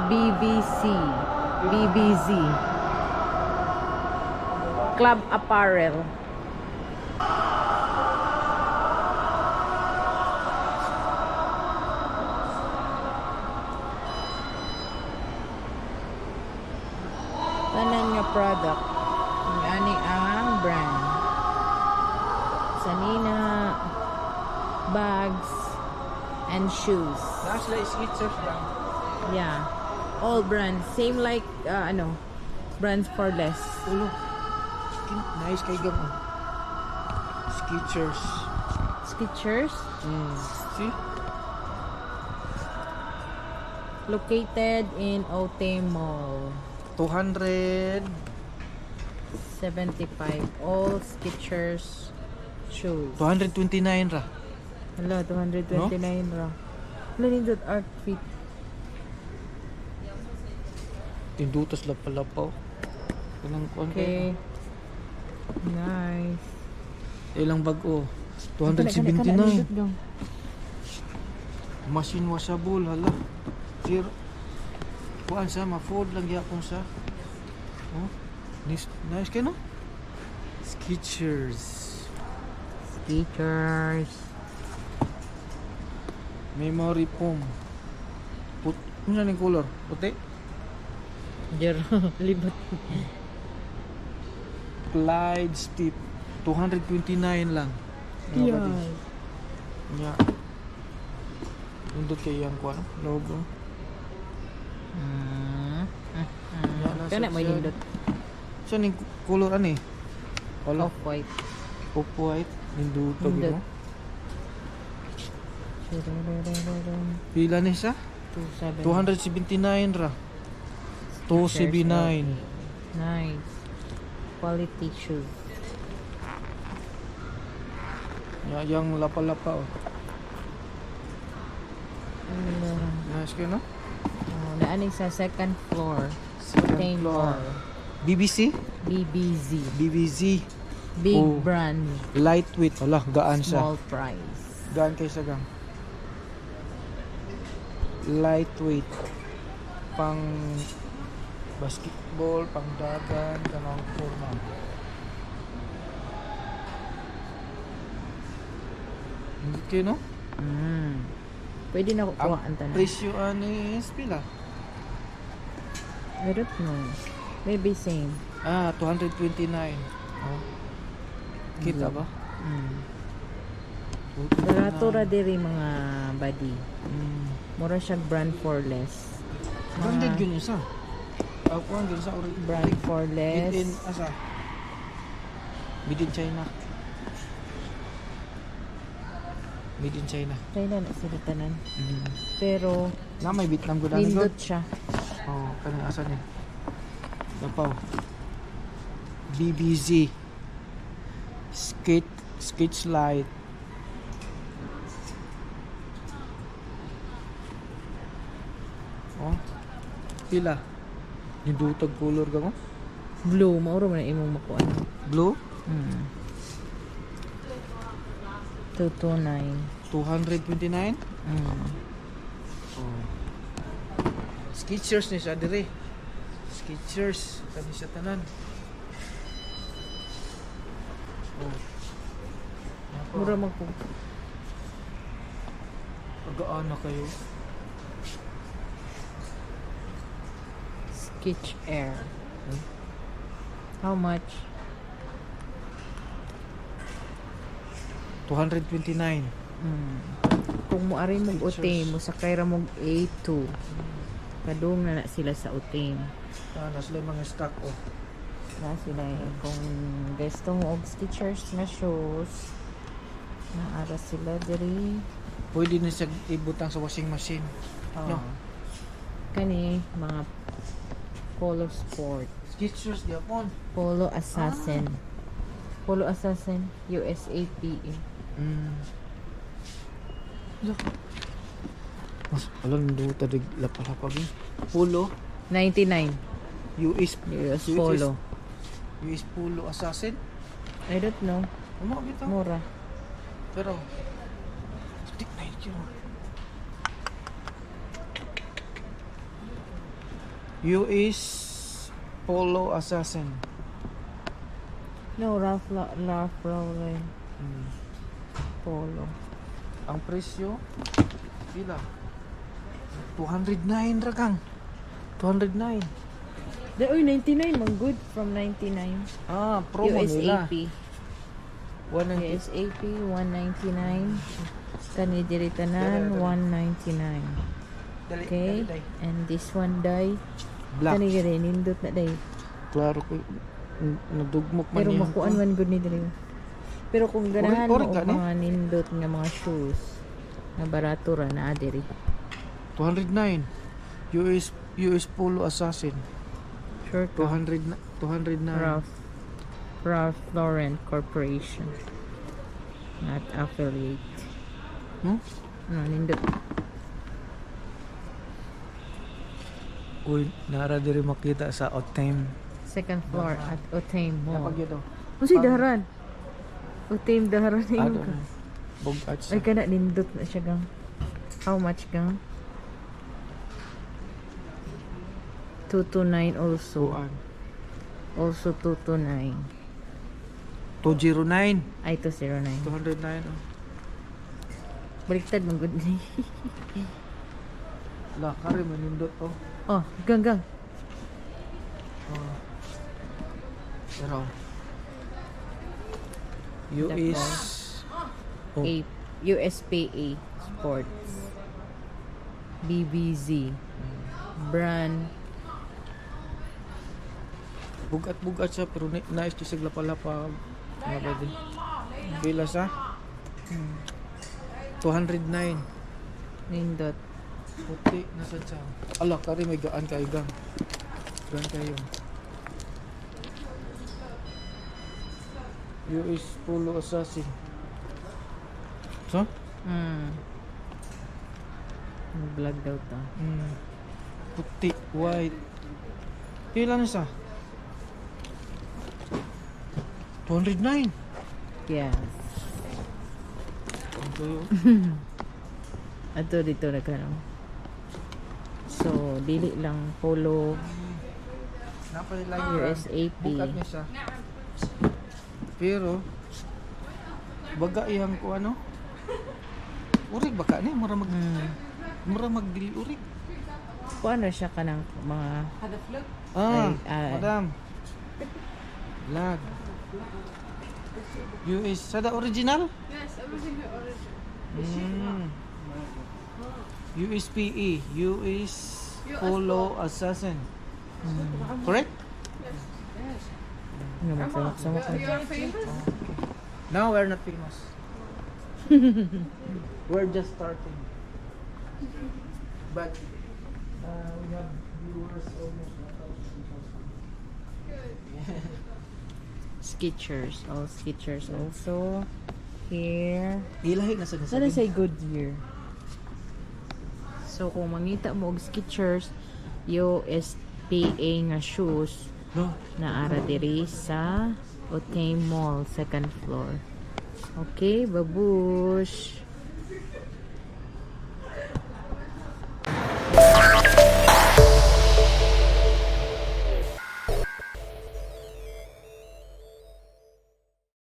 BBZ Club Apparel. Tanan nga product. Ani ang brand. Sanina bags and shoes. Last like Skechers lang. Yeah. All brands. Same like brands for less. Ulo. Nice kay gam. Skechers. Skechers. See? Located in Othaim Mall. 200. 75. All Skechers shoes. 229 ra. Hala, 229 ra. Wala nindot outfit. Tindutas lapalapaw. Kanang kuan Okay. Nice. Ilang bago? 279. Machine washable hala. Zero. Kuan sa ma-fold lang gyapon sa. Oh. Nice kay no? Skechers. Skechers. Memory foam. Ano yung color? Puti? Jero, libot. Clyde Stip. 229 lang. Yeah. Yeah. Nindot kay yang kuan logo. Kana mo nindot. So ning color ani? Wala. Off-white. Off-white. Nindot to mo. Pila ni sa? 279 ra. 279. Nice. Quality shoes. Yang lapa-lapa oh. Nice kay no? Naaning sa second floor. Second floor. BBC? BBZ. Big brand. Lightweight. Wala, gaan siya. Small price. Gaan kay sa gang. Lightweight. Pang basketball, pang dagan, kanang forma. Okay, no? Pwede na kukuha ang tanan. Presyo ani is pila? I don't know. Maybe same. 229. Oh. Kita ba? Barato ra diri mga body. Mura siya brand for less. Branded yun isa. Ako ang yun sa Brand for less. Made in asa? Made in China. Made in China. China na sila tanan. Pero Na may Vietnam gud ani nindot gud. siya. Oh, kanang asa ni? Dapaw. BBZ. Skate slide. Oh. Pila? Yung dutag color ka mo? Blue, mauro man imong makuan. Blue? 229. 229? Oh. Skechers ni siya dire. Skechers. Kani siya tanan. Oh. Mura man ko. Pag-aan na kayo. Skech Air. How much? 229. Kung moari mong Othaim, mo sakay ra mong A2. Kadung na sila sa Othaim. Sila yung mga stock oh. Na sila kung gusto mo og Skechers na shoes, naara sila diri. Pwede na siya ibutang sa washing machine. No? Kani mga Polo Sport. Skechers Japon. Polo Assn. Polo Assn USAPA. Mas alam do tadig lapalapag eh. Polo 99 US Polo. US Polo Assassin. I don't know. Ano bitaw? Mura. Pero stick na yun. You is Polo Assn. No, Ralph Lauren Hmm. Polo. Ang presyo pila? 209 ra kang. 209. The, oy, 99 man good from 99. Ah, promo nila. USAP. 190. USAP 199. Kani diri tanan 199. Dali, Okay. dali, dali. And this one day Black. kani gani nindot na day. Klaro ko nadugmok man Pero niya. makuan man good ni diri. Pero kung ganahan mo Ori og ka ni? mga nindot nga mga shoes na barato ra na diri. 209. US Polo Assassin. Sure ka. 209. Ralph Lauren Corporation. Not affiliate. Hmm? Ano, nindot. Uy, nara diri makita sa Othaim. Second floor at Othaim Mall. Napag ito. Usi daharan. Othaim daharan na Ano? yun. Bugat sa. Ay kana nindot na siya gang. How much gang? 229 also. Buan. Also 229. 209. Ay 209. 209. Oh. Baliktad man good ni. La, kare manindot to. Oh, gang. Oh. Pero US Oh. USPA Sports. BBZ. Brand. bugat siya pero nice to sigla pala pa mga pwede. Pila sa 209. Nindot. Puti nasa siya. Ala, kare may gaan kay gang. Gaan kayo. US Polo Assassin. So? Vlog daw to. Puti, white. Pila na siya? 209. Yes. Ang kayo. Ato dito na ka no? So, dili lang polo Napalila USAP. Bukat niya siya. Pero baga iyang ko ano? Urig baka ni mura magdili urig. Kung ano siya ka ng mga Madam. Lag. US sada original? Yes, original. USPE, US Polo Assassin. Correct? ano magsamak ka. You are famous? Now we're not famous. We're just starting. But we have viewers almost 1,000. Skechers. All Skechers also. Here. Ilahi na sa Sana say Goodyear. So kung mangita mo og Skechers, USPA nga shoes No. na ara diri sa Othaim Mall, second floor. Okay, babush.